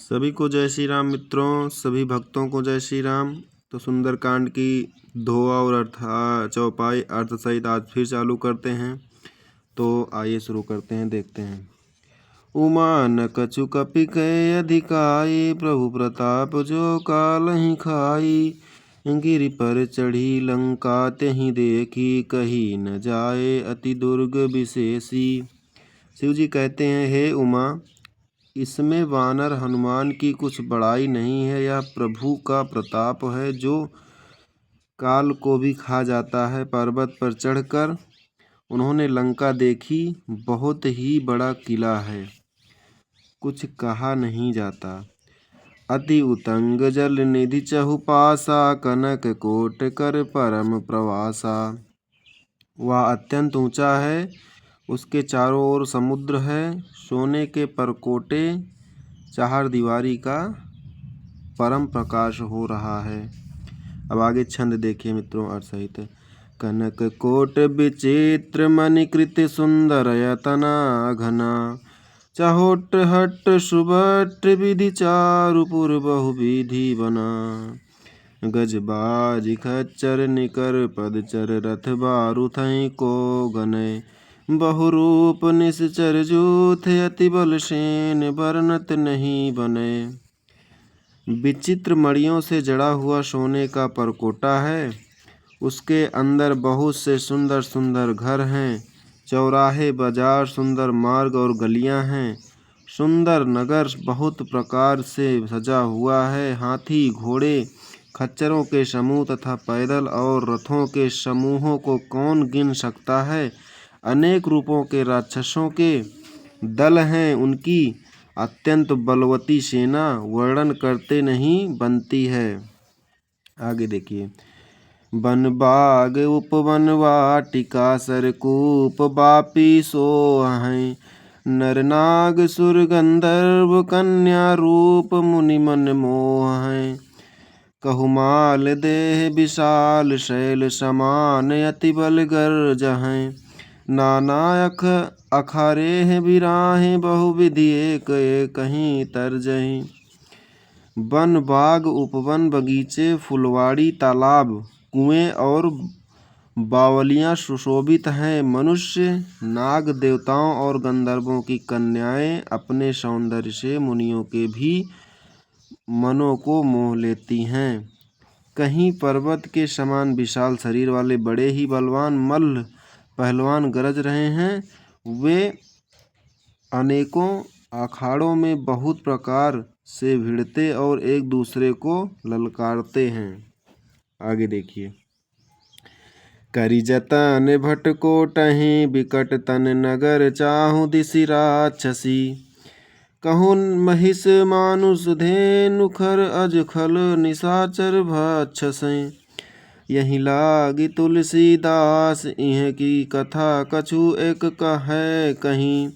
सभी को जय श्री राम मित्रों, सभी भक्तों को जय श्री राम। तो सुंदरकांड की दोहा और चौपाई अर्थ सहित आज फिर चालू करते हैं। तो आइए शुरू करते हैं, देखते हैं। उमा न कछु कपि कहे अधिकाई, प्रभु प्रताप जो कालहि खाई। गिरि पर चढ़ी लंका त्यहि देखी, कही न जाए अति दुर्ग विशेषी। शिव जी कहते हैं, हे उमा, इसमें वानर हनुमान की कुछ बड़ाई नहीं है। यह प्रभु का प्रताप है जो काल को भी खा जाता है। पर्वत पर चढ़कर उन्होंने लंका देखी, बहुत ही बड़ा किला है, कुछ कहा नहीं जाता। अति उतंग जल निधि चहुपासा, कनक कोट कर परम प्रवासा। वह अत्यंत ऊंचा है, उसके चारों ओर समुद्र है, सोने के परकोटे चार दीवारी का परम प्रकाश हो रहा है। अब आगे छंद देखिए मित्रों अर्थ सहित। कनक कोट विचित्र मणिकृत सुंदर यतना घना, चहोट हट सुभट विधि चारुपुर बहुविधि बना। गजबाज खच्चर निकर पदचर रथ बारुथई को गनय, बहुरूप निश्चर जूथ अति बल सेन वर्णत नहीं बने। विचित्र मणियों से जड़ा हुआ सोने का परकोटा है, उसके अंदर बहुत से सुंदर सुंदर घर हैं, चौराहे बाजार सुंदर मार्ग और गलियां हैं। सुंदर नगर बहुत प्रकार से सजा हुआ है। हाथी घोड़े खच्चरों के समूह तथा पैदल और रथों के समूहों को कौन गिन सकता है। अनेक रूपों के राक्षसों के दल हैं, उनकी अत्यंत बलवती सेना वर्णन करते नहीं बनती है। आगे देखिए। वन बाग उपवन वाटिका, सरकूप बापी सोहै, नरनाग सुर गंधर्व कन्या रूप मुनि मन मोहै। कहुमाल देह विशाल शैल समान, अति बल गर्जहै, नानायक अखारे बिराहे, बहुविधि एक कहीं तरजही। वन बाग उपवन बगीचे फुलवाड़ी तालाब कुएं और बावलियां सुशोभित हैं। मनुष्य नाग देवताओं और गंधर्वों की कन्याएं अपने सौंदर्य से मुनियों के भी मनों को मोह लेती हैं। कहीं पर्वत के समान विशाल शरीर वाले बड़े ही बलवान मल्ल पहलवान गरज रहे हैं। वे अनेकों अखाड़ों में बहुत प्रकार से भिड़ते और एक दूसरे को ललकारते हैं। आगे देखिए। करि जतन भटकोटहि, बिकट तन नगर चाहु दिसि राक्षसी। कहूँ महिष मानुष धेनु खर, अज खल निशाचर भक्षसै। यही लागी तुलसीदास, इह की कथा कछु एक कहे कहीं।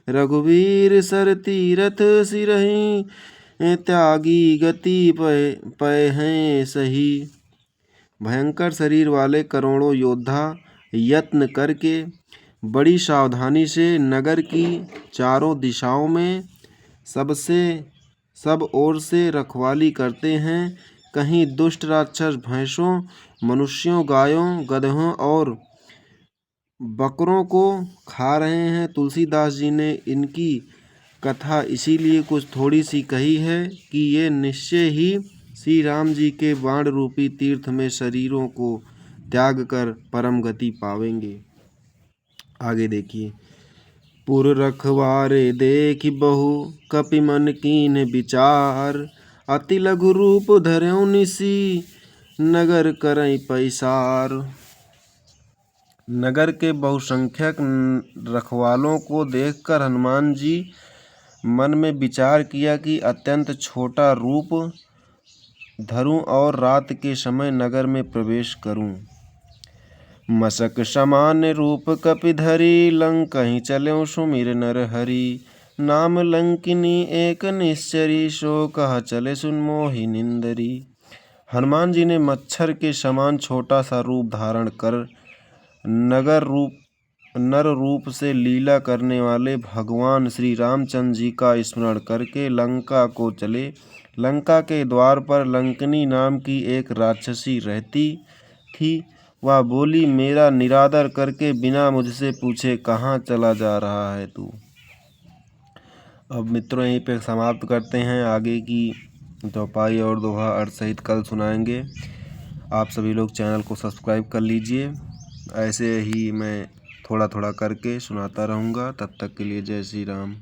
रघुवीर सर तीरथ सिरहि, त्यागी गति पय हैं सही। भयंकर शरीर वाले करोड़ों योद्धा यत्न करके बड़ी सावधानी से नगर की चारों दिशाओं में सब ओर से रखवाली करते हैं। कहीं दुष्ट राक्षस भैंसों, मनुष्यों, गायों, गधों और बकरों को खा रहे हैं। तुलसीदास जी ने इनकी कथा इसीलिए कुछ थोड़ी सी कही है कि ये निश्चय ही श्री राम जी के बाण रूपी तीर्थ में शरीरों को त्याग कर परम गति पावेंगे। आगे देखिए। पुर रखवारे देखि बहु, कपि मन कीन विचार। अति लघु रूप धर्यों निसी, नगर करई पैसार। नगर के बहुसंख्यक रखवालों को देखकर हनुमान जी मन में विचार किया कि अत्यंत छोटा रूप धरूं और रात के समय नगर में प्रवेश करूं। मशक समान रूप कपि धरी, लंकहि चल्यों सुमिर नर हरि। नाम लंकिनी एक निश्चरी, सो कह चले सुन मोहि निंदरी। हनुमान जी ने मच्छर के समान छोटा सा रूप धारण कर नर रूप से लीला करने वाले भगवान श्री रामचंद्र जी का स्मरण करके लंका को चले। लंका के द्वार पर लंकिनी नाम की एक राक्षसी रहती थी। वह बोली, मेरा निरादर करके बिना मुझसे पूछे कहाँ चला जा रहा है तू। अब मित्रों यहीं पे समाप्त करते हैं। आगे की चौपाई और दोहा अर्थ सहित कल सुनाएंगे। आप सभी लोग चैनल को सब्सक्राइब कर लीजिए। ऐसे ही मैं थोड़ा थोड़ा करके सुनाता रहूँगा। तब तक के लिए जय श्री राम।